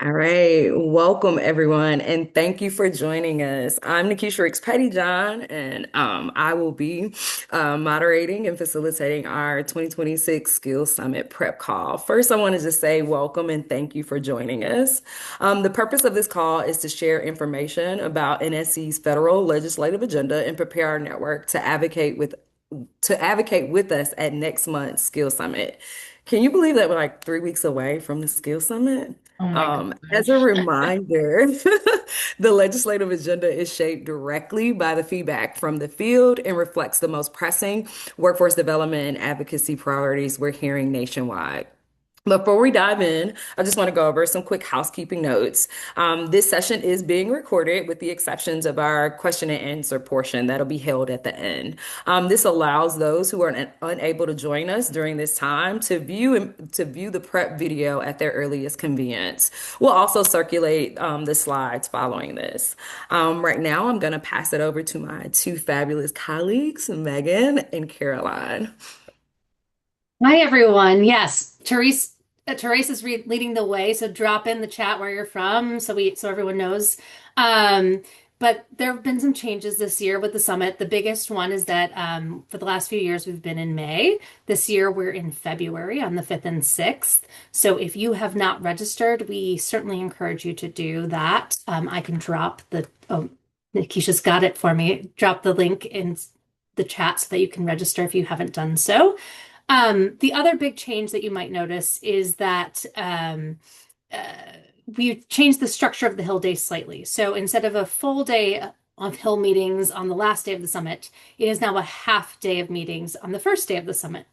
All right, welcome everyone, and thank you for joining us. I'm Nikisha Ricks Pettyjohn, and I will be moderating and facilitating our 2026 Skills Summit prep call. First, I want to just say welcome and thank you for joining us. The purpose of this call is to share information about NSC's federal legislative agenda and prepare our network to advocate with us at next month's Skills Summit. Can you believe that we're like 3 weeks away from the Skills Summit? Oh my As a gosh. reminder, the legislative agenda is shaped directly by the feedback from the field and reflects the most pressing workforce development and advocacy priorities we're hearing nationwide. Before we dive in, I just want to go over some quick housekeeping notes. This session is being recorded with the exceptions of our question and answer portion that'll be held at the end. This allows those who are unable to join us during this time to view the prep video at their earliest convenience. We'll also circulate the slides following this. Right now, I'm going to pass it over to my two fabulous colleagues, Megan and Caroline. Hi, everyone. Yes, Therese is leading the way, so drop in the chat where you're from so everyone knows. Um, but there have been some changes this year with the summit. The biggest one is that for the last few years we've been in May. This year we're in February on the 5th and 6th. So if you have not registered, we certainly encourage you to do that. I can drop Nikisha's got it for me. Drop the link in the chat so that you can register if you haven't done so. The other big change that you might notice is that we've changed the structure of the Hill Day slightly. So instead of a full day of Hill meetings on the last day of the summit, it is now a half day of meetings on the first day of the summit.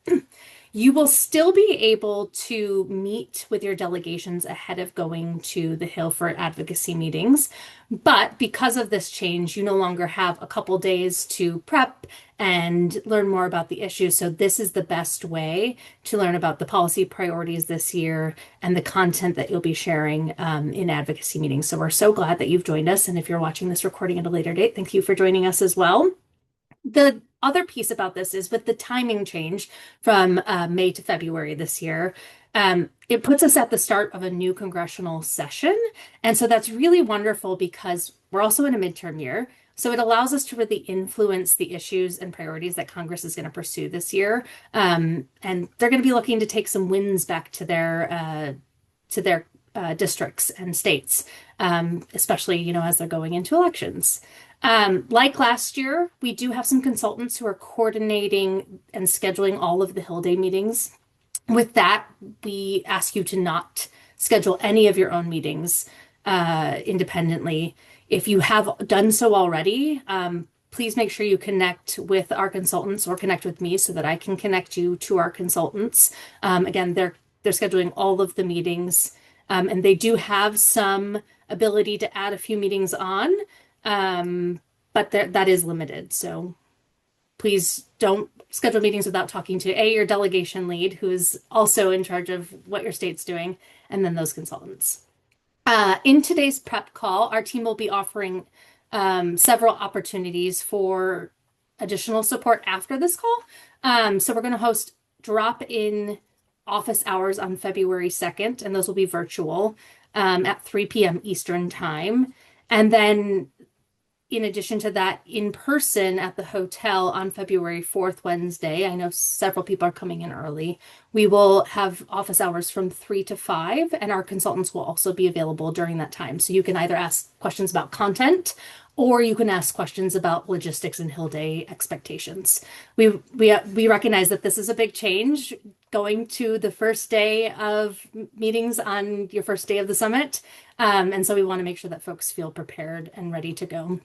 You will still be able to meet with your delegations ahead of going to the Hill for advocacy meetings. But because of this change, you no longer have a couple days to prep and learn more about the issues. So this is the best way to learn about the policy priorities this year and the content that you'll be sharing in advocacy meetings. So we're so glad that you've joined us. And if you're watching this recording at a later date, thank you for joining us as well. The other piece about this is with the timing change from May to February this year, it puts us at the start of a new congressional session. And so that's really wonderful because we're also in a midterm year. So it allows us to really influence the issues and priorities that Congress is going to pursue this year. And they're going to be looking to take some wins back to their districts and states, especially, as they're going into elections. Like last year, we do have some consultants who are coordinating and scheduling all of the Hill Day meetings. With that, we ask you to not schedule any of your own meetings independently. If you have done so already, please make sure you connect with our consultants or connect with me so that I can connect you to our consultants. Again, they're scheduling all of the meetings, and they do have some ability to add a few meetings on. But that is limited. So please don't schedule meetings without talking to your delegation lead, who's also in charge of what your state's doing, and then those consultants. In today's prep call, our team will be offering several opportunities for additional support after this call. So we're going to host drop-in office hours on February 2nd, and those will be virtual at 3 p.m. Eastern Time. And then in addition to that, in person at the hotel on February 4th, Wednesday, I know several people are coming in early. We will have office hours from 3 to 5, and our consultants will also be available during that time. So you can either ask questions about content or you can ask questions about logistics and Hill Day expectations. We recognize that this is a big change going to the first day of meetings on your first day of the summit. And so we want to make sure that folks feel prepared and ready to go.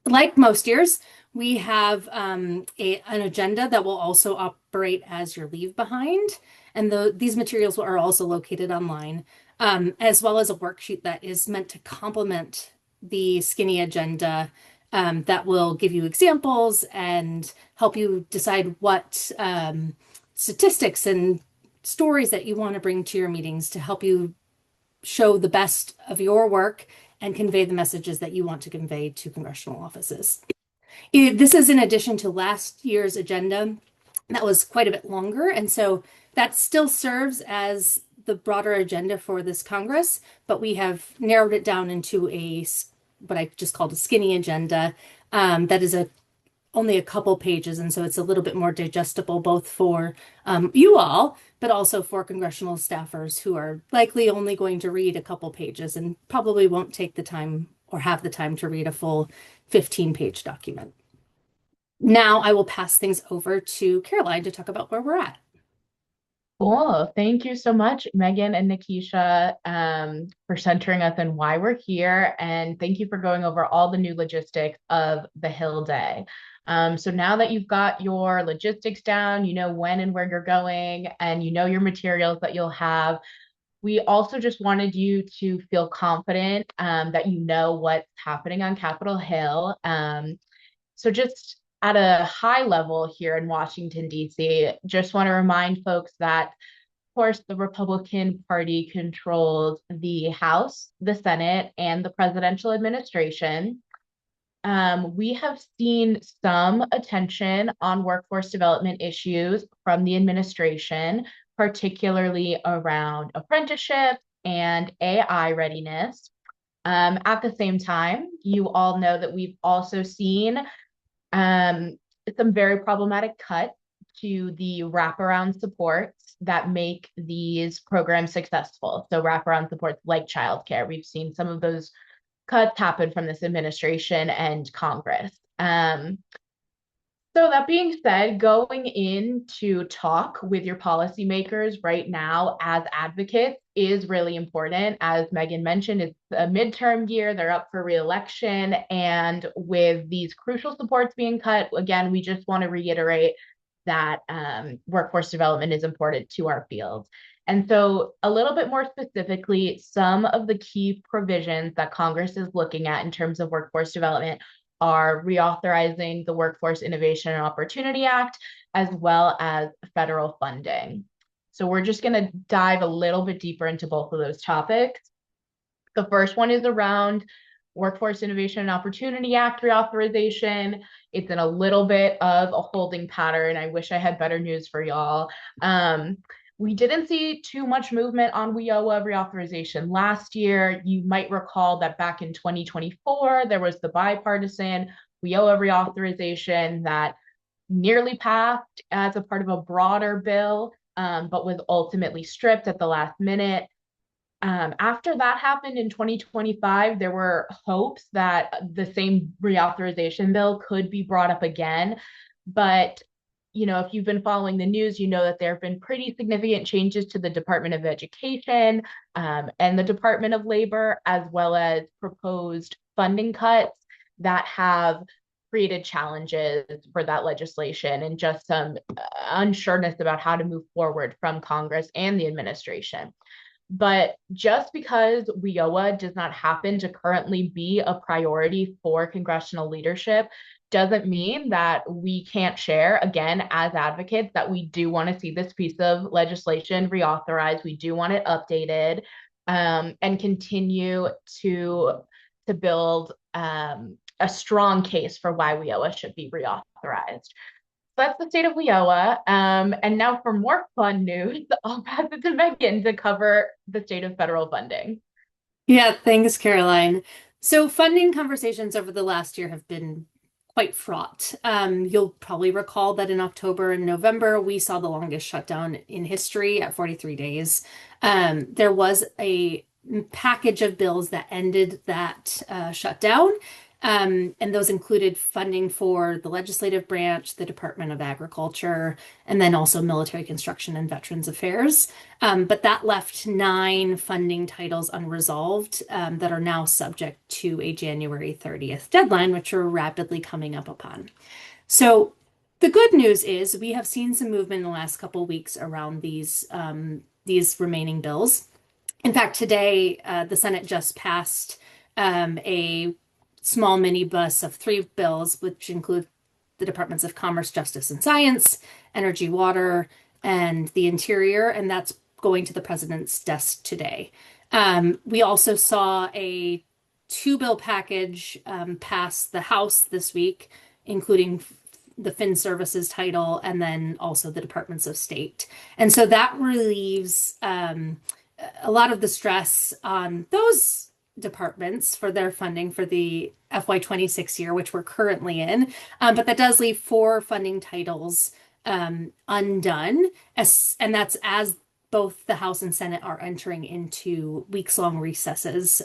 Like most years, we have an agenda that will also operate as your leave behind. And these materials are also located online, as well as a worksheet that is meant to complement the skinny agenda that will give you examples and help you decide what statistics and stories that you want to bring to your meetings to help you show the best of your work and convey the messages that you want to convey to congressional offices. This is in addition to last year's agenda that was quite a bit longer. And so that still serves as the broader agenda for this Congress, but we have narrowed it down into what I just called a skinny agenda that is only a couple pages, and so it's a little bit more digestible both for you all, but also for congressional staffers who are likely only going to read a couple pages and probably won't take the time or have the time to read a full 15-page document. Now I will pass things over to Caroline to talk about where we're at. Cool. Thank you so much, Megan and Nikisha, for centering us in why we're here. And thank you for going over all the new logistics of the Hill Day. So now that you've got your logistics down, you know when and where you're going, and you know your materials that you'll have, we also just wanted you to feel confident that you know what's happening on Capitol Hill. So just at a high level here in Washington, D.C., just want to remind folks that, of course, the Republican Party controls the House, the Senate, and the presidential administration. We have seen some attention on workforce development issues from the administration, particularly around apprenticeship and AI readiness. At the same time, you all know that we've also seen some very problematic cuts to the wraparound supports that make these programs successful. So wraparound supports like childcare, we've seen some of those cuts happen from this administration and Congress. So that being said, going in to talk with your policymakers right now as advocates is really important. As Megan mentioned, it's a midterm year, they're up for re-election, and with these crucial supports being cut, again, we just want to reiterate that workforce development is important to our field. And so a little bit more specifically, some of the key provisions that Congress is looking at in terms of workforce development are reauthorizing the Workforce Innovation and Opportunity Act, as well as federal funding. So we're just going to dive a little bit deeper into both of those topics. The first one is around Workforce Innovation and Opportunity Act reauthorization. It's in a little bit of a holding pattern. I wish I had better news for y'all. We didn't see too much movement on WIOA reauthorization last year. You might recall that back in 2024, there was the bipartisan WIOA reauthorization that nearly passed as a part of a broader bill, but was ultimately stripped at the last minute. After that happened in 2025, there were hopes that the same reauthorization bill could be brought up again. But you know, if you've been following the news, you know that there have been pretty significant changes to the Department of Education and the Department of Labor, as well as proposed funding cuts that have created challenges for that legislation and just some unsureness about how to move forward from Congress and the administration. But just because WIOA does not happen to currently be a priority for congressional leadership doesn't mean that we can't share, again, as advocates, that we do want to see this piece of legislation reauthorized. We do want it updated and continue to build a strong case for why WIOA should be reauthorized. That's the state of WIOA. And now for more fun news, I'll pass it to Megan to cover the state of federal funding. Yeah, thanks, Caroline. So funding conversations over the last year have been quite fraught. You'll probably recall that in October and November, we saw the longest shutdown in history at 43 days. There was a package of bills that ended that shutdown. And those included funding for the legislative branch, the Department of Agriculture, and then also military construction and Veterans Affairs. But that left 9 funding titles unresolved that are now subject to a January 30th deadline, which we're rapidly coming up upon. So the good news is we have seen some movement in the last couple of weeks around these remaining bills. In fact, today the Senate just passed a small minibus of 3 bills, which include the Departments of Commerce, Justice, and Science, Energy, Water, and the Interior, and that's going to the president's desk today. We also saw a 2-bill package pass the House this week, including the Fin Services title and then also the Departments of State. And so that relieves a lot of the stress on those departments for their funding for the FY26 year, which we're currently in. But that does leave four funding titles undone, and that's as both the House and Senate are entering into weeks-long recesses,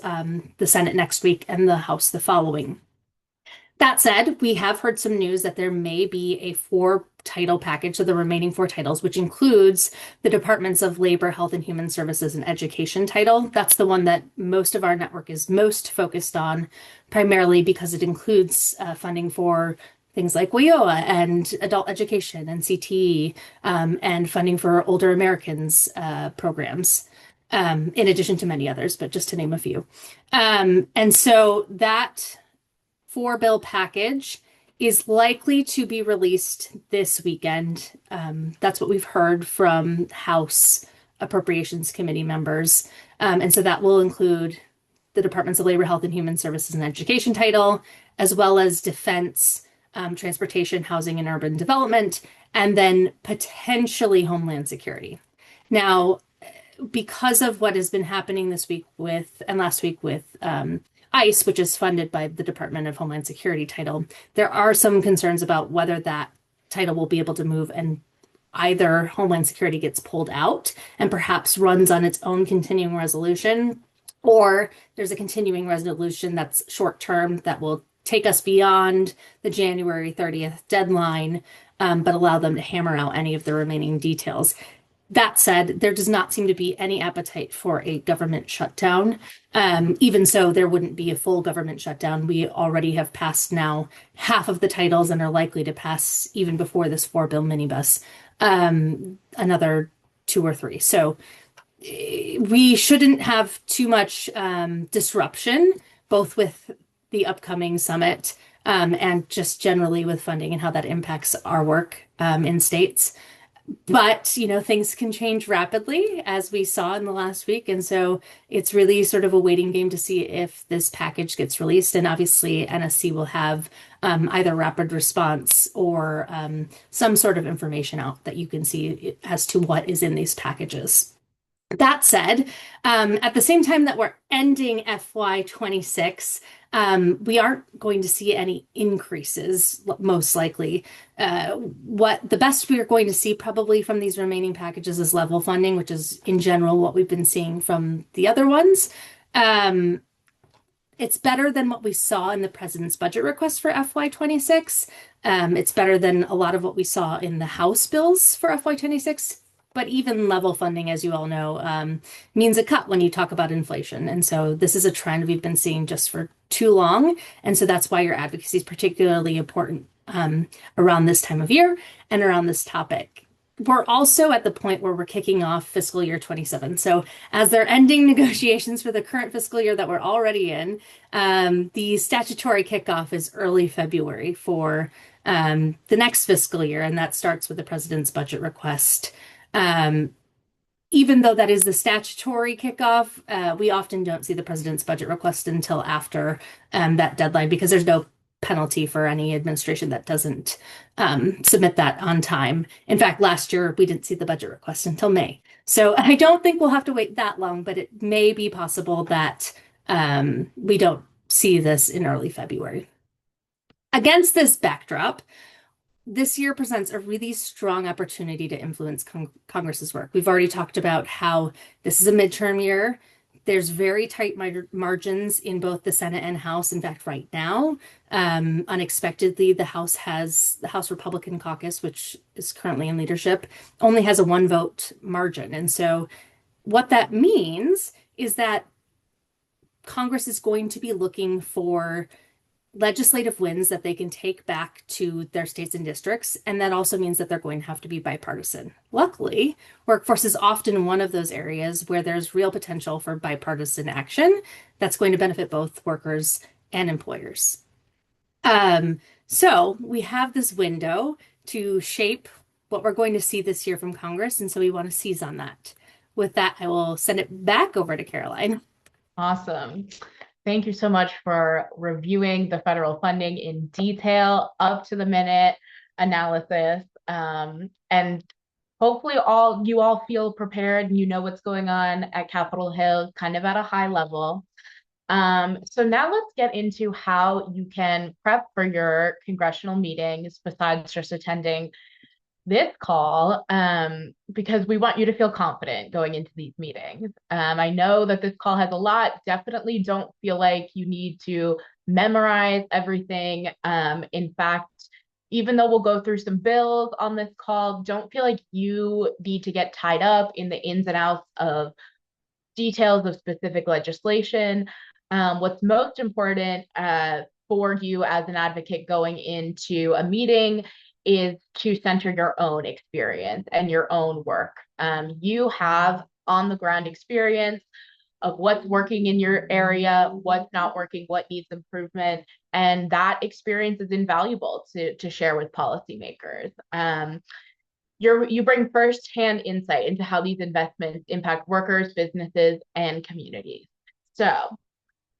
the Senate next week and the House the following. That said, we have heard some news that there may be a four title package, so the remaining four titles, which includes the Departments of Labor, Health and Human Services, and Education title. That's the one that most of our network is most focused on, primarily because it includes funding for things like WIOA and adult education and CTE, and funding for older Americans programs, in addition to many others, but just to name a few. And so that four-bill package is likely to be released this weekend. That's what we've heard from House Appropriations Committee members. And so that will include the Departments of Labor, Health and Human Services and Education title, as well as Defense, Transportation, Housing and Urban Development, and then potentially Homeland Security. Now, because of what has been happening this week with, and last week with, ICE, which is funded by the Department of Homeland Security title, there are some concerns about whether that title will be able to move and either Homeland Security gets pulled out and perhaps runs on its own continuing resolution, or there's a continuing resolution that's short term that will take us beyond the January 30th deadline, but allow them to hammer out any of the remaining details. That said, there does not seem to be any appetite for a government shutdown. Even so, there wouldn't be a full government shutdown. We already have passed now half of the titles and are likely to pass even before this four-bill minibus, another two or three. So we shouldn't have too much disruption, both with the upcoming summit and just generally with funding and how that impacts our work in states. But, you know, things can change rapidly, as we saw in the last week. And so it's really sort of a waiting game to see if this package gets released. And obviously, NSC will have either rapid response or some sort of information out that you can see as to what is in these packages. That said, at the same time that we're ending FY26, we aren't going to see any increases, most likely. What the best we are going to see probably from these remaining packages is level funding, which is in general what we've been seeing from the other ones. It's better than what we saw in the president's budget request for FY26. It's better than a lot of what we saw in the House bills for FY26. But even level funding, as you all know, means a cut when you talk about inflation. And so this is a trend we've been seeing just for too long. And so that's why your advocacy is particularly important around this time of year and around this topic. We're also at the point where we're kicking off fiscal year 27. So as they're ending negotiations for the current fiscal year that we're already in, the statutory kickoff is early February for the next fiscal year. And that starts with the president's budget request. Even though that is the statutory kickoff, we often don't see the president's budget request until after that deadline because there's no penalty for any administration that doesn't submit that on time. In fact, last year we didn't see the budget request until May. So I don't think we'll have to wait that long, but it may be possible that we don't see this in early February. Against this backdrop, this year presents a really strong opportunity to influence Congress's work. We've already talked about how this is a midterm year. There's very tight margins in both the Senate and House. In fact, right now, unexpectedly, the House Republican caucus, which is currently in leadership, only has a one vote margin. And so what that means is that Congress is going to be looking for legislative wins that they can take back to their states and districts. And that also means that they're going to have to be bipartisan. Luckily, workforce is often one of those areas where there's real potential for bipartisan action that's going to benefit both workers and employers. So we have this window to shape what we're going to see this year from Congress. And so we want to seize on that. With that, I will send it back over to Caroline. Awesome. Thank you so much for reviewing the federal funding in detail, up to the minute analysis, and hopefully you all feel prepared and you know what's going on at Capitol Hill, kind of at a high level. So now let's get into how you can prep for your congressional meetings besides just attending this call, because we want you to feel confident going into these meetings. I know that this call has a lot. Definitely don't feel like you need to memorize everything. In fact, even though we'll go through some bills on this call, don't feel like you need to get tied up in the ins and outs of details of specific legislation. What's most important for you as an advocate going into a meeting is to center your own experience and your own work. You have on the ground experience of what's working in your area, what's not working, what needs improvement. And that experience is invaluable to share with policymakers. You bring firsthand insight into how these investments impact workers, businesses, and communities. So,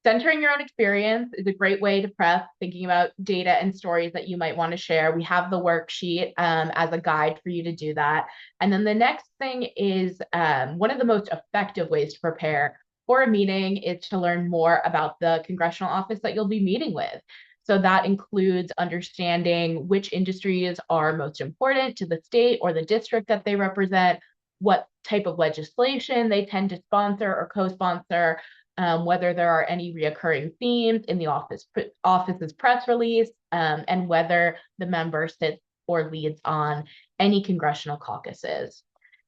centering your own experience is a great way to prep, thinking about data and stories that you might want to share. We have the worksheet as a guide for you to do that. And then the next thing is one of the most effective ways to prepare for a meeting is to learn more about the congressional office that you'll be meeting with. So that includes understanding which industries are most important to the state or the district that they represent, what type of legislation they tend to sponsor or co-sponsor, whether there are any reoccurring themes in the office's press release, and whether the member sits or leads on any congressional caucuses.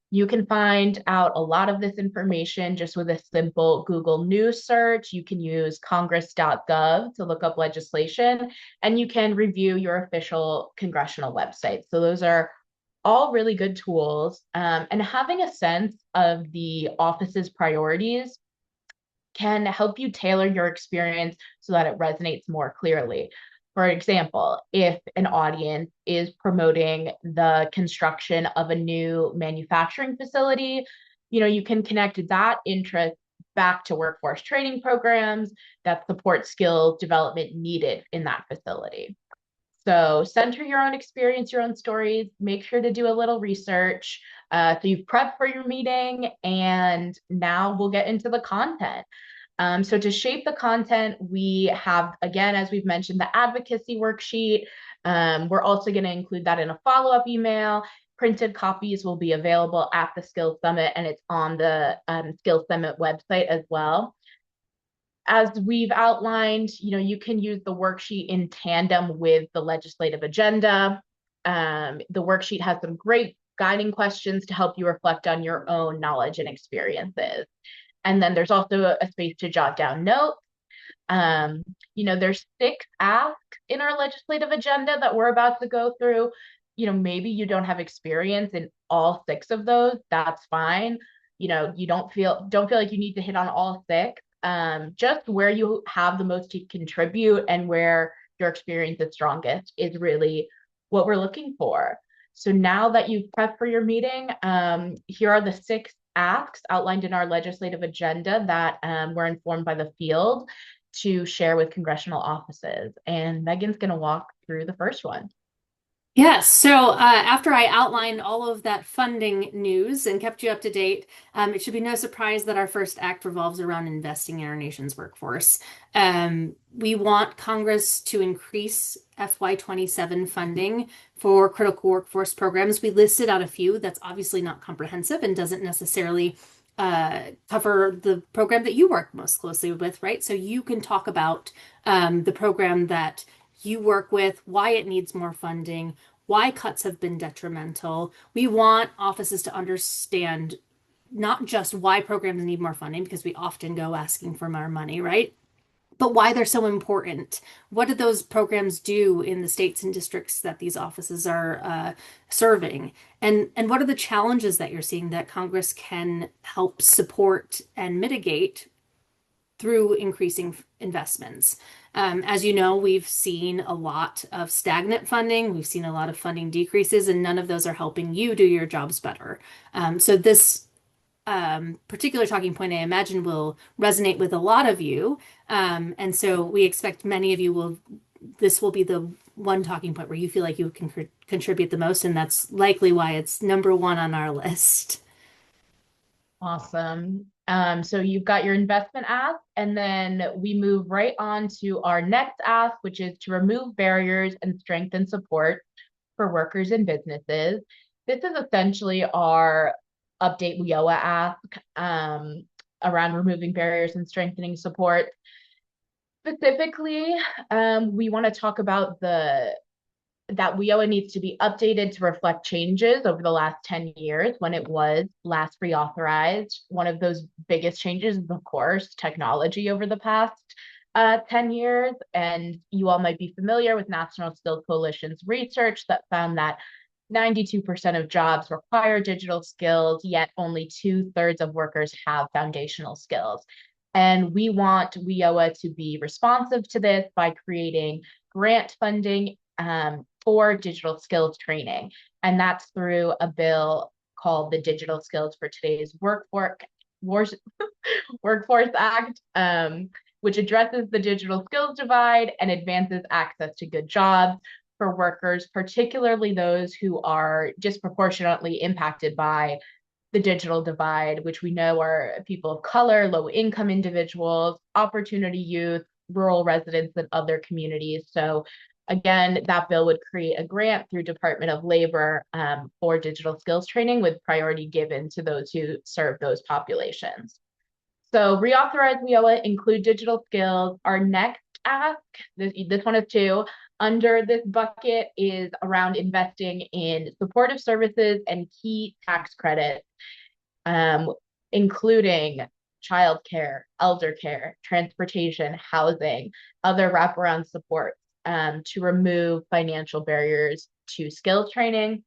You can find out a lot of this information just with a simple Google News search. You can use congress.gov to look up legislation, and you can review your official congressional website. So those are all really good tools. And having a sense of the office's priorities can help you tailor your experience so that it resonates more clearly. For example, if an audience is promoting the construction of a new manufacturing facility, you can connect that interest back to workforce training programs that support skill development needed in that facility. So center your own experience, your own stories, make sure to do a little research. So you've prepped for your meeting, and now we'll get into the content. So to shape the content, we have, again, as we've mentioned, the advocacy worksheet. We're also going to include that in a follow-up email. Printed copies will be available at the Skills Summit, and it's on the Skills Summit website as well. As we've outlined, you can use the worksheet in tandem with the legislative agenda. The worksheet has some great guiding questions to help you reflect on your own knowledge and experiences. And then there's also a space to jot down notes. There's 6 asks in our legislative agenda that we're about to go through. Maybe you don't have experience in all 6 of those. That's fine. You don't feel like you need to hit on all 6. Just where you have the most to contribute and where your experience is strongest is really what we're looking for. So now that you've prepped for your meeting, here are the 6 asks outlined in our legislative agenda that were informed by the field to share with congressional offices. And Megan's going to walk through the first one. Yes. So after I outlined all of that funding news and kept you up to date, it should be no surprise that our first act revolves around investing in our nation's workforce. We want Congress to increase FY27 funding for critical workforce programs. We listed out a few. That's obviously not comprehensive and doesn't necessarily cover the program that you work most closely with, right? So you can talk about the program that you work with, why it needs more funding, why cuts have been detrimental. We want offices to understand not just why programs need more funding, because we often go asking for more money, right? But why they're so important. What do those programs do in the states and districts that these offices are serving? And what are the challenges that you're seeing that Congress can help support and mitigate through increasing investments? As you know, we've seen a lot of stagnant funding. We've seen a lot of funding decreases, and none of those are helping you do your jobs better. So this particular talking point, I imagine, will resonate with a lot of you. And so we expect many of you this will be the one talking point where you feel like you can contribute the most, and that's likely why it's number one on our list. Awesome. So you've got your investment ask, and then we move right on to our next ask, which is to remove barriers and strengthen support for workers and businesses. This is essentially our update WIOA ask around removing barriers and strengthening support. Specifically, we want to talk about that WIOA needs to be updated to reflect changes over the last 10 years when it was last reauthorized. One of those biggest changes is, of course, technology over the past 10 years. And you all might be familiar with National Skills Coalition's research that found that 92% of jobs require digital skills, yet only 2/3 of workers have foundational skills. And we want WIOA to be responsive to this by creating grant funding for digital skills training. And that's through a bill called the Digital Skills for Today's Workforce Act, which addresses the digital skills divide and advances access to good jobs for workers, particularly those who are disproportionately impacted by the digital divide, which we know are people of color, low income individuals, opportunity youth, rural residents, and other communities. So again, that bill would create a grant through Department of Labor for digital skills training with priority given to those who serve those populations. So reauthorize WIOA, include digital skills. Our next ask, this one is two, under this bucket is around investing in supportive services and key tax credits, including childcare, elder care, transportation, housing, other wraparound supports to remove financial barriers to skills training.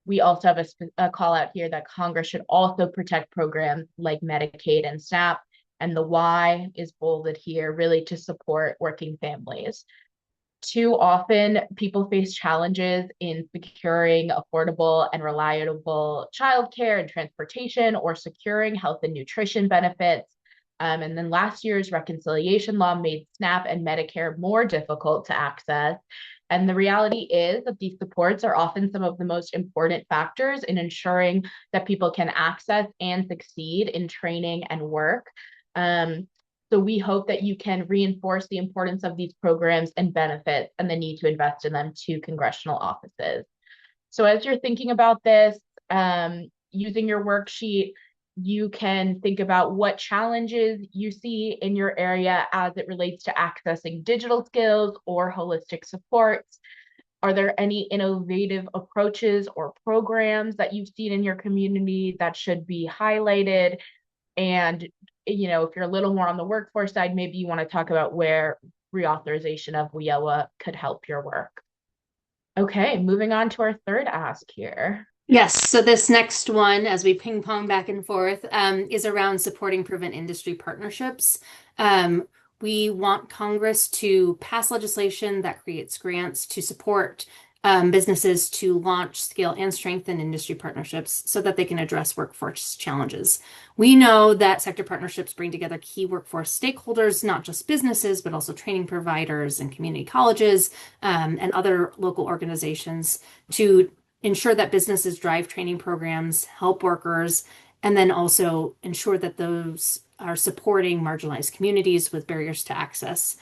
We also have a call out here that Congress should also protect programs like Medicaid and SNAP. And the why is bolded here, really to support working families. Too often, people face challenges in securing affordable and reliable childcare and transportation, or securing health and nutrition benefits. And then last year's reconciliation law made SNAP and Medicare more difficult to access. And the reality is that these supports are often some of the most important factors in ensuring that people can access and succeed in training and work. So we hope that you can reinforce the importance of these programs and benefits and the need to invest in them to congressional offices. So as you're thinking about this, using your worksheet, you can think about what challenges you see in your area as it relates to accessing digital skills or holistic supports. Are there any innovative approaches or programs that you've seen in your community that should be highlighted? And, you know, if you're a little more on the workforce side, maybe you want to talk about where reauthorization of WIOA could help your work. Okay, moving on to our third ask here. Yes, so this next one, as we ping pong back and forth, is around supporting prevent industry partnerships. We want Congress to pass legislation that creates grants to support businesses to launch, scale, and strengthen industry partnerships so that they can address workforce challenges. We know that sector partnerships bring together key workforce stakeholders, not just businesses, but also training providers and community colleges and other local organizations to ensure that businesses drive training programs, help workers, and then also ensure that those are supporting marginalized communities with barriers to access.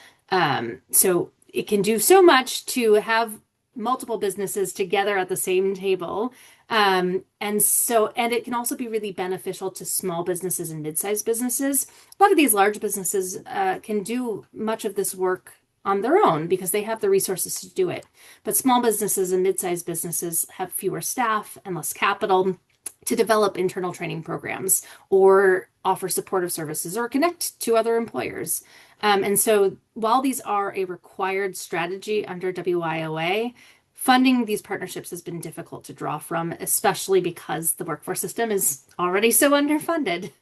So it can do so much to have multiple businesses together at the same table. And it can also be really beneficial to small businesses and mid-sized businesses. A lot of these large businesses can do much of this work on their own because they have the resources to do it. But small businesses and mid-sized businesses have fewer staff and less capital to develop internal training programs or offer supportive services or connect to other employers. And so while these are a required strategy under WIOA, funding these partnerships has been difficult to draw from, especially because the workforce system is already so underfunded.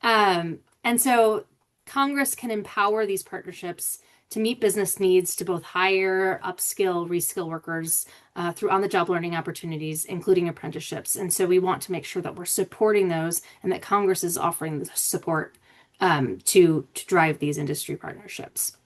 And so Congress can empower these partnerships to meet business needs to both hire, upskill, reskill workers through on-the-job learning opportunities, including apprenticeships. And so we want to make sure that we're supporting those and that Congress is offering the support to drive these industry partnerships.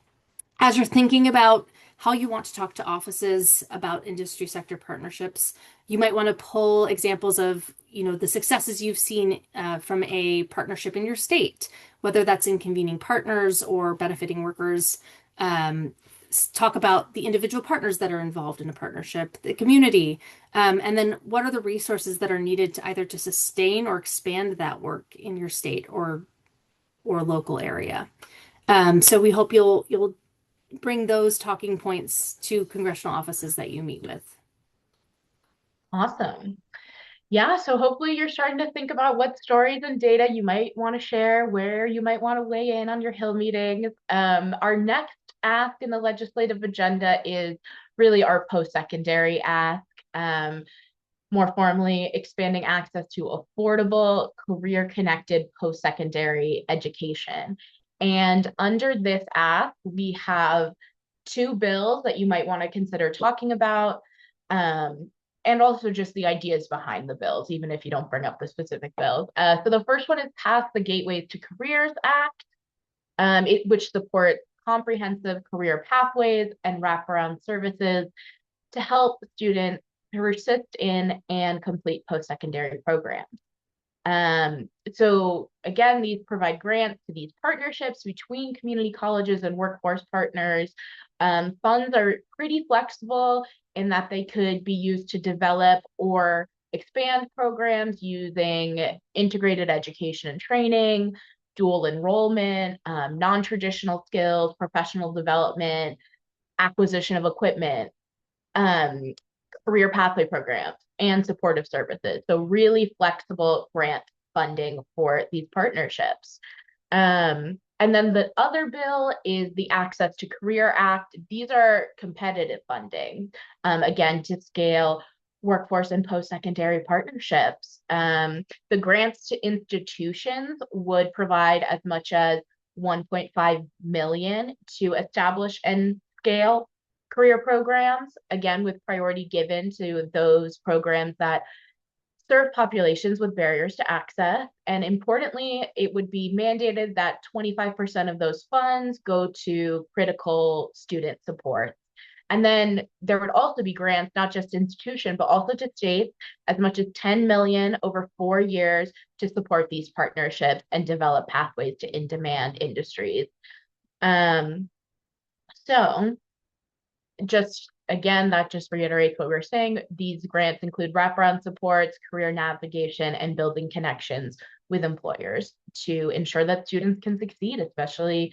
As you're thinking about how you want to talk to offices about industry sector partnerships. You might want to pull examples of, the successes you've seen from a partnership in your state, whether that's in convening partners or benefiting workers. Um, Talk about the individual partners that are involved in a partnership, the community, and then what are the resources that are needed to either to sustain or expand that work in your state or local area. So we hope you'll bring those talking points to congressional offices that you meet with. Awesome. Yeah, so hopefully you're starting to think about what stories and data you might want to share, where you might want to weigh in on your Hill meetings. Our next ask in the legislative agenda is really our post-secondary ask, more formally expanding access to affordable, career-connected post-secondary education. And under this ask, we have two bills that you might want to consider talking about. And also just the ideas behind the bills, even if you don't bring up the specific bills. So the first one is Pass the Gateways to Careers Act, which supports comprehensive career pathways and wraparound services to help students persist in and complete post-secondary programs. So again, these provide grants to these partnerships between community colleges and workforce partners. Funds are pretty flexible in that they could be used to develop or expand programs using integrated education and training, dual enrollment, non-traditional skills, professional development, acquisition of equipment, um, career pathway programs, and supportive services. So really flexible grant funding for these partnerships. And then the other bill is the Access to Career Act. These are competitive funding, again, to scale workforce and post-secondary partnerships. The grants to institutions would provide as much as 1.5 million to establish and scale career programs, again, with priority given to those programs that serve populations with barriers to access. And importantly, it would be mandated that 25% of those funds go to critical student support. And then there would also be grants, not just institution, but also to states, as much as 10 million over 4 years to support these partnerships and develop pathways to in-demand industries. So just again, that just reiterates what we're saying. These grants include wraparound supports, career navigation, and building connections with employers to ensure that students can succeed, especially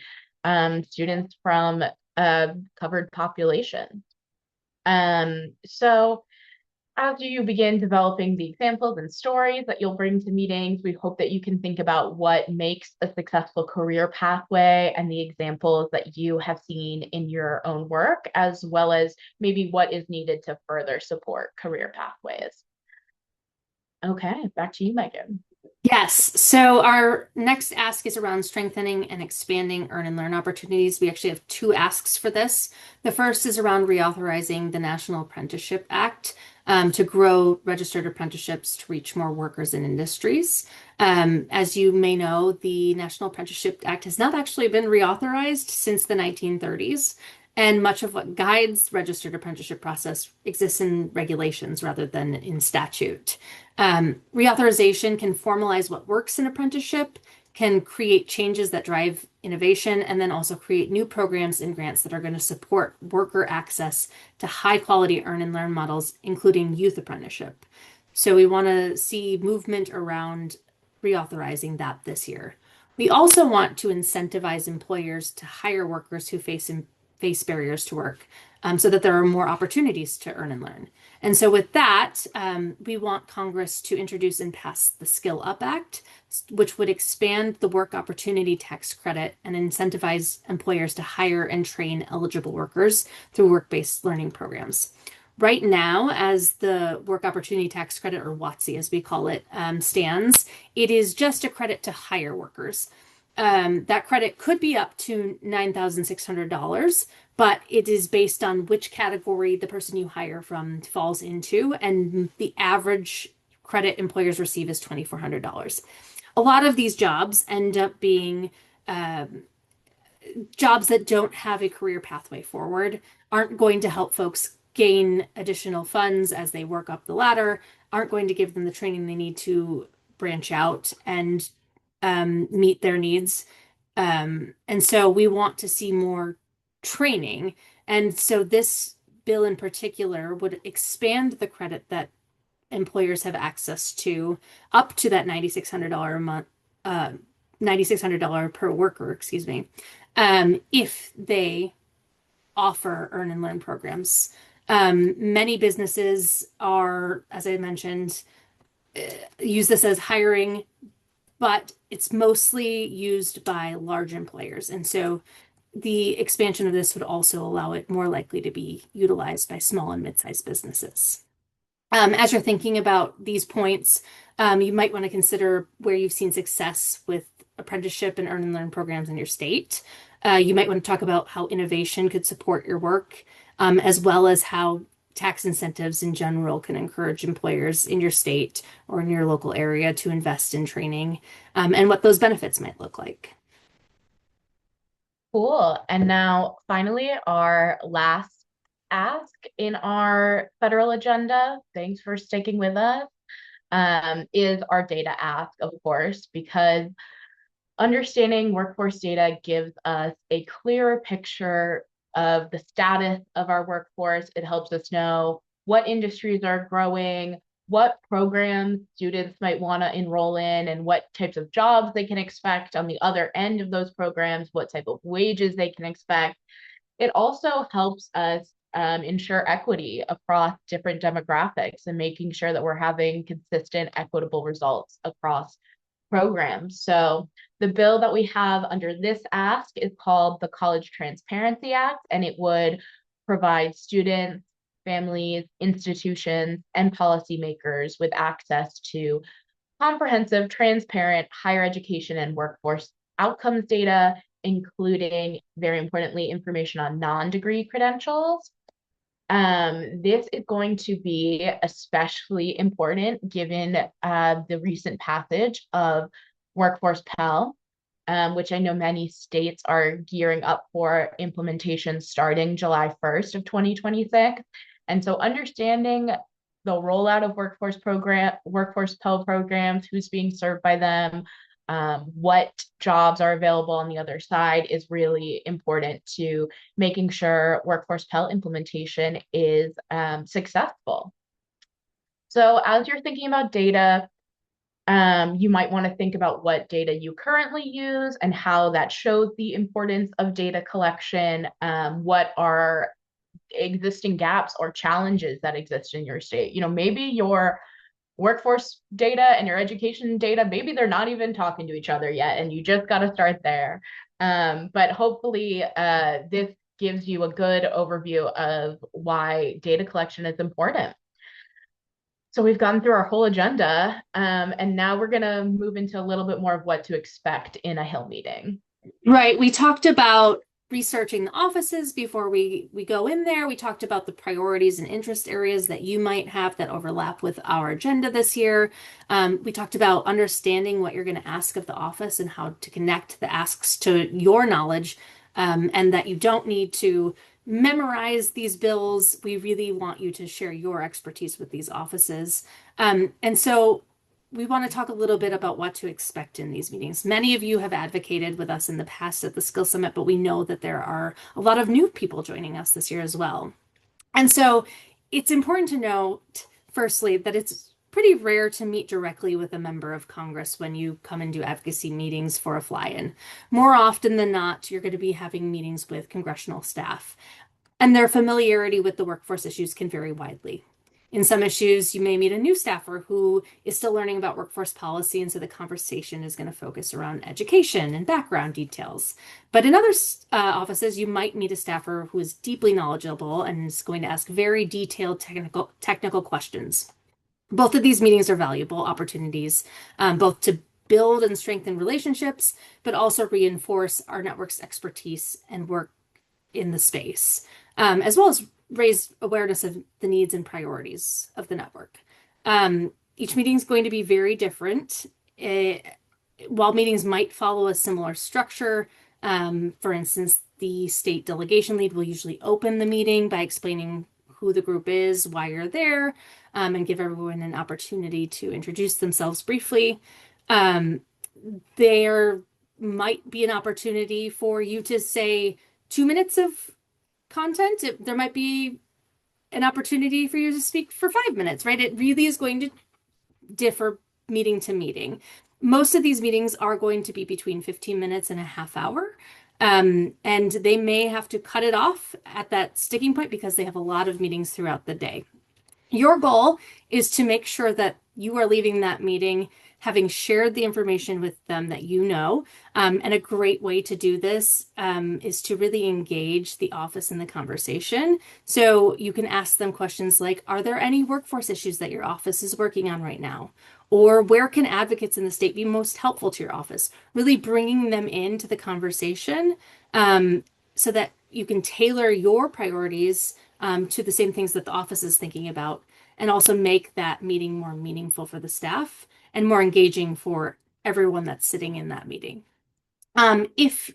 students from covered populations. So as you begin developing the examples and stories that you'll bring to meetings, we hope that you can think about what makes a successful career pathway and the examples that you have seen in your own work, as well as maybe what is needed to further support career pathways. Okay, back to you, Megan. Yes. So our next ask is around strengthening and expanding earn and learn opportunities. We actually have two asks for this. The first is around reauthorizing the National Apprenticeship Act to grow registered apprenticeships to reach more workers and industries. As you may know, the National Apprenticeship Act has not actually been reauthorized since the 1930s. And much of what guides registered apprenticeship process exists in regulations rather than in statute. Reauthorization can formalize what works in apprenticeship, can create changes that drive innovation, and then also create new programs and grants that are going to support worker access to high quality earn and learn models, including youth apprenticeship. So we want to see movement around reauthorizing that this year. We also want to incentivize employers to hire workers who face barriers to work so that there are more opportunities to earn and learn. And so with that, we want Congress to introduce and pass the Skill Up Act, which would expand the work opportunity tax credit and incentivize employers to hire and train eligible workers through work-based learning programs. Right now, as the Work Opportunity Tax Credit, or WOTC as we call it, stands, it is just a credit to hire workers. That credit could be up to $9,600, but it is based on which category the person you hire from falls into, and the average credit employers receive is $2,400. A lot of these jobs end up being jobs that don't have a career pathway forward aren't going to help folks gain additional funds as they work up the ladder, aren't going to give them the training they need to branch out and meet their needs. And so we want to see more training. And so this bill in particular would expand the credit that employers have access to up to that $9,600 a month, $9,600 per worker, excuse me, if they offer earn and learn programs. Many businesses are, as I mentioned, use this as hiring, but it's mostly used by large employers. And so the expansion of this would also allow it more likely to be utilized by small and mid-sized businesses. As you're thinking about these points, you might want to consider where you've seen success with apprenticeship and earn and learn programs in your state. You might want to talk about how innovation could support your work, as well as how tax incentives in general can encourage employers in your state or in your local area to invest in training, and what those benefits might look like. Cool. And now, finally, our last ask in our federal agenda, thanks for sticking with us, is our data ask, of course, because understanding workforce data gives us a clearer picture of the status of our workforce. It helps us know what industries are growing, what programs students might want to enroll in, and what types of jobs they can expect on the other end of those programs, what type of wages they can expect. It also helps us ensure equity across different demographics and making sure that we're having consistent, equitable results across programs. So the bill that we have under this ask is called the College Transparency Act, and it would provide students, families, institutions, and policymakers with access to comprehensive, transparent higher education and workforce outcomes data, including, very importantly, information on non-degree credentials. This is going to be especially important given the recent passage of Workforce Pell, which I know many states are gearing up for implementation starting July 1st of 2026. And so understanding the rollout of Workforce Pell programs, who's being served by them, what jobs are available on the other side is really important to making sure Workforce Pell implementation is successful. So as you're thinking about data, you might want to think about what data you currently use and how that shows the importance of data collection. What are existing gaps or challenges that exist in your state? Maybe your workforce data and your education data, maybe they're not even talking to each other yet, and you just got to start there. But hopefully, this gives you a good overview of why data collection is important. So we've gone through our whole agenda, and now we're going to move into a little bit more of what to expect in a Hill meeting. Right. We talked about researching the offices before we go in there. We talked about the priorities and interest areas that you might have that overlap with our agenda this year. We talked about understanding what you're going to ask of the office and how to connect the asks to your knowledge, and that you don't need to memorize these bills. We really want you to share your expertise with these offices. And so we want to talk a little bit about what to expect in these meetings. Many of you have advocated with us in the past at the Skill Summit, but we know that there are a lot of new people joining us this year as well. And so it's important to note, firstly, that it's pretty rare to meet directly with a member of Congress when you come and do advocacy meetings for a fly-in. More often than not, you're going to be having meetings with congressional staff, and their familiarity with the workforce issues can vary widely. In some issues, you may meet a new staffer who is still learning about workforce policy, and so the conversation is going to focus around education and background details. But in other offices, you might meet a staffer who is deeply knowledgeable and is going to ask very detailed technical questions. Both of these meetings are valuable opportunities, both to build and strengthen relationships, but also reinforce our network's expertise and work in the space, as well as raise awareness of the needs and priorities of the network. Each meeting is going to be very different. While meetings might follow a similar structure, For instance, the state delegation lead will usually open the meeting by explaining who the group is, why you're there, and give everyone an opportunity to introduce themselves briefly. Um, there might be an opportunity for you to say 2 minutes of content. There might be an opportunity for you to speak for 5 minutes, right? It really is going to differ meeting to meeting. Most of these meetings are going to be between 15 minutes and a half hour. And they may have to cut it off at that sticking point because they have a lot of meetings throughout the day. Your goal is to make sure that you are leaving that meeting having shared the information with them that you know. And a great way to do this is to really engage the office in the conversation. So you can ask them questions like, are there any workforce issues that your office is working on right now? Or where can advocates in the state be most helpful to your office? Really bringing them into the conversation so that you can tailor your priorities to the same things that the office is thinking about, and also make that meeting more meaningful for the staff and more engaging for everyone that's sitting in that meeting. If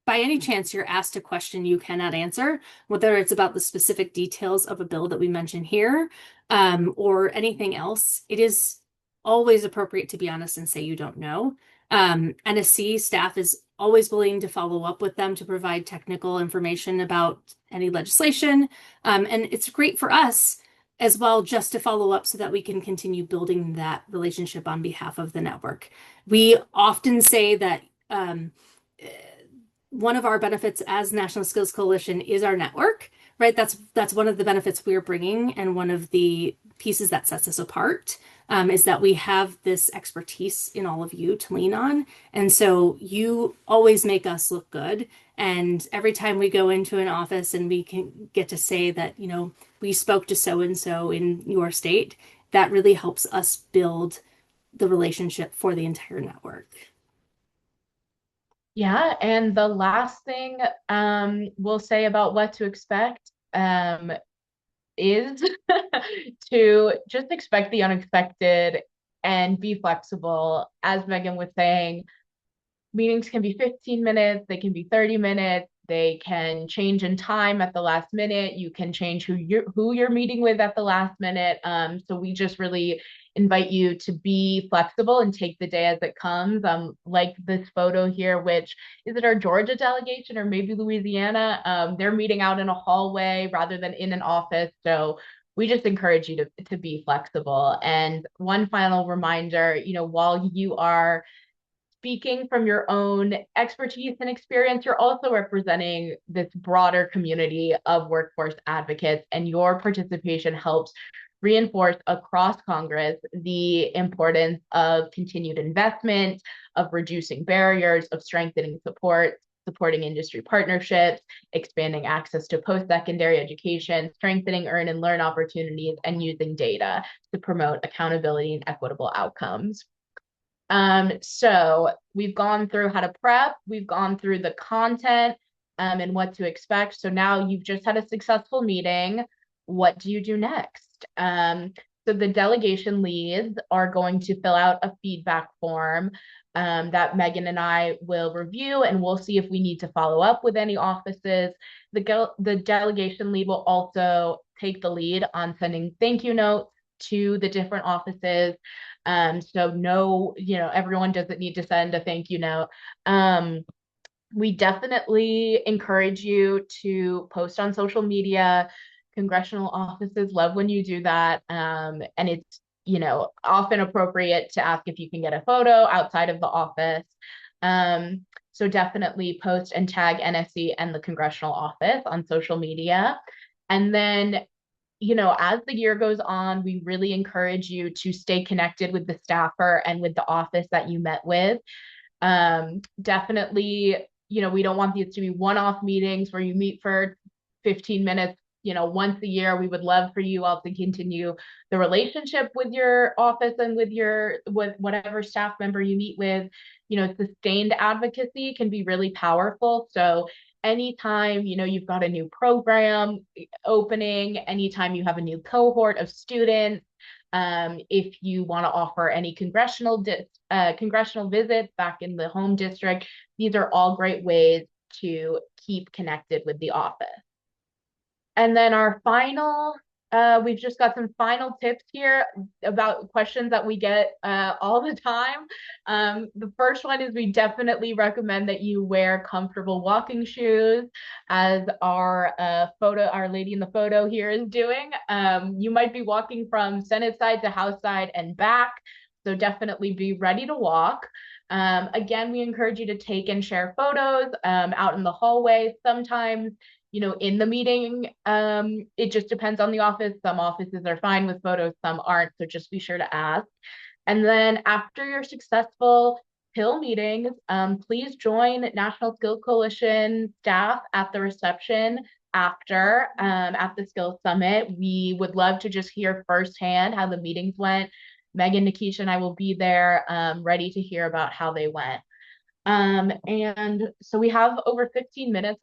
by any chance you're asked a question you cannot answer, whether it's about the specific details of a bill that we mentioned here, or anything else, it is always appropriate to be honest and say you don't know. NSC staff is always willing to follow up with them to provide technical information about any legislation. And it's great for us as well just to follow up so that we can continue building that relationship on behalf of the network. We often say that one of our benefits as National Skills Coalition is our network, right? That's one of the benefits we're bringing, and one of the pieces that sets us apart is that we have this expertise in all of you to lean on. And so you always make us look good. And every time we go into an office and we can get to say that, you know, we spoke to so and so in your state, that really helps us build the relationship for the entire network. Yeah, and the last thing we'll say about what to expect is to just expect the unexpected and be flexible. As Megan was saying, meetings can be 15 minutes, they can be 30 minutes, they can change in time at the last minute. You can change who you're meeting with at the last minute. So we just really invite you to be flexible and take the day as it comes. Like this photo here, which is it our Georgia delegation or maybe Louisiana? They're meeting out in a hallway rather than in an office. So we just encourage you to be flexible. And one final reminder, while you are speaking from your own expertise and experience, you're also representing this broader community of workforce advocates, and your participation helps reinforce across Congress the importance of continued investment, of reducing barriers, of strengthening support, supporting industry partnerships, expanding access to post-secondary education, strengthening earn and learn opportunities, and using data to promote accountability and equitable outcomes. So we've gone through how to prep, we've gone through the content, and what to expect. So now you've just had a successful meeting. What do you do next? So the delegation leads are going to fill out a feedback form that Megan and I will review, and we'll see if we need to follow up with any offices. The delegation lead will also take the lead on sending thank you notes to the different offices. So no, everyone doesn't need to send a thank you note. We definitely encourage you to post on social media. Congressional offices love when you do that. And it's, often appropriate to ask if you can get a photo outside of the office. So definitely post and tag NSC and the congressional office on social media. And then as the year goes on, we really encourage you to stay connected with the staffer and with the office that you met with. Definitely, we don't want these to be one-off meetings where you meet for 15 minutes, once a year. We would love for you all to continue the relationship with your office and with whatever staff member you meet with. Sustained advocacy can be really powerful. So anytime, you've got a new program opening, anytime you have a new cohort of students, if you want to offer any congressional visits back in the home district, these are all great ways to keep connected with the office. And then our final, we've just got some final tips here about questions that we get all the time. The first one is we definitely recommend that you wear comfortable walking shoes, as our lady in the photo here is doing. You might be walking from Senate side to House side and back, so definitely be ready to walk. Again, we encourage you to take and share photos out in the hallway. Sometimes, in the meeting, it just depends on the office. Some offices are fine with photos, some aren't. So just be sure to ask. And then after your successful Hill meetings, please join National Skills Coalition staff at the reception after at the Skills Summit. We would love to just hear firsthand how the meetings went. Megan, Nikisha, and I will be there ready to hear about how they went. And so we have over 15 minutes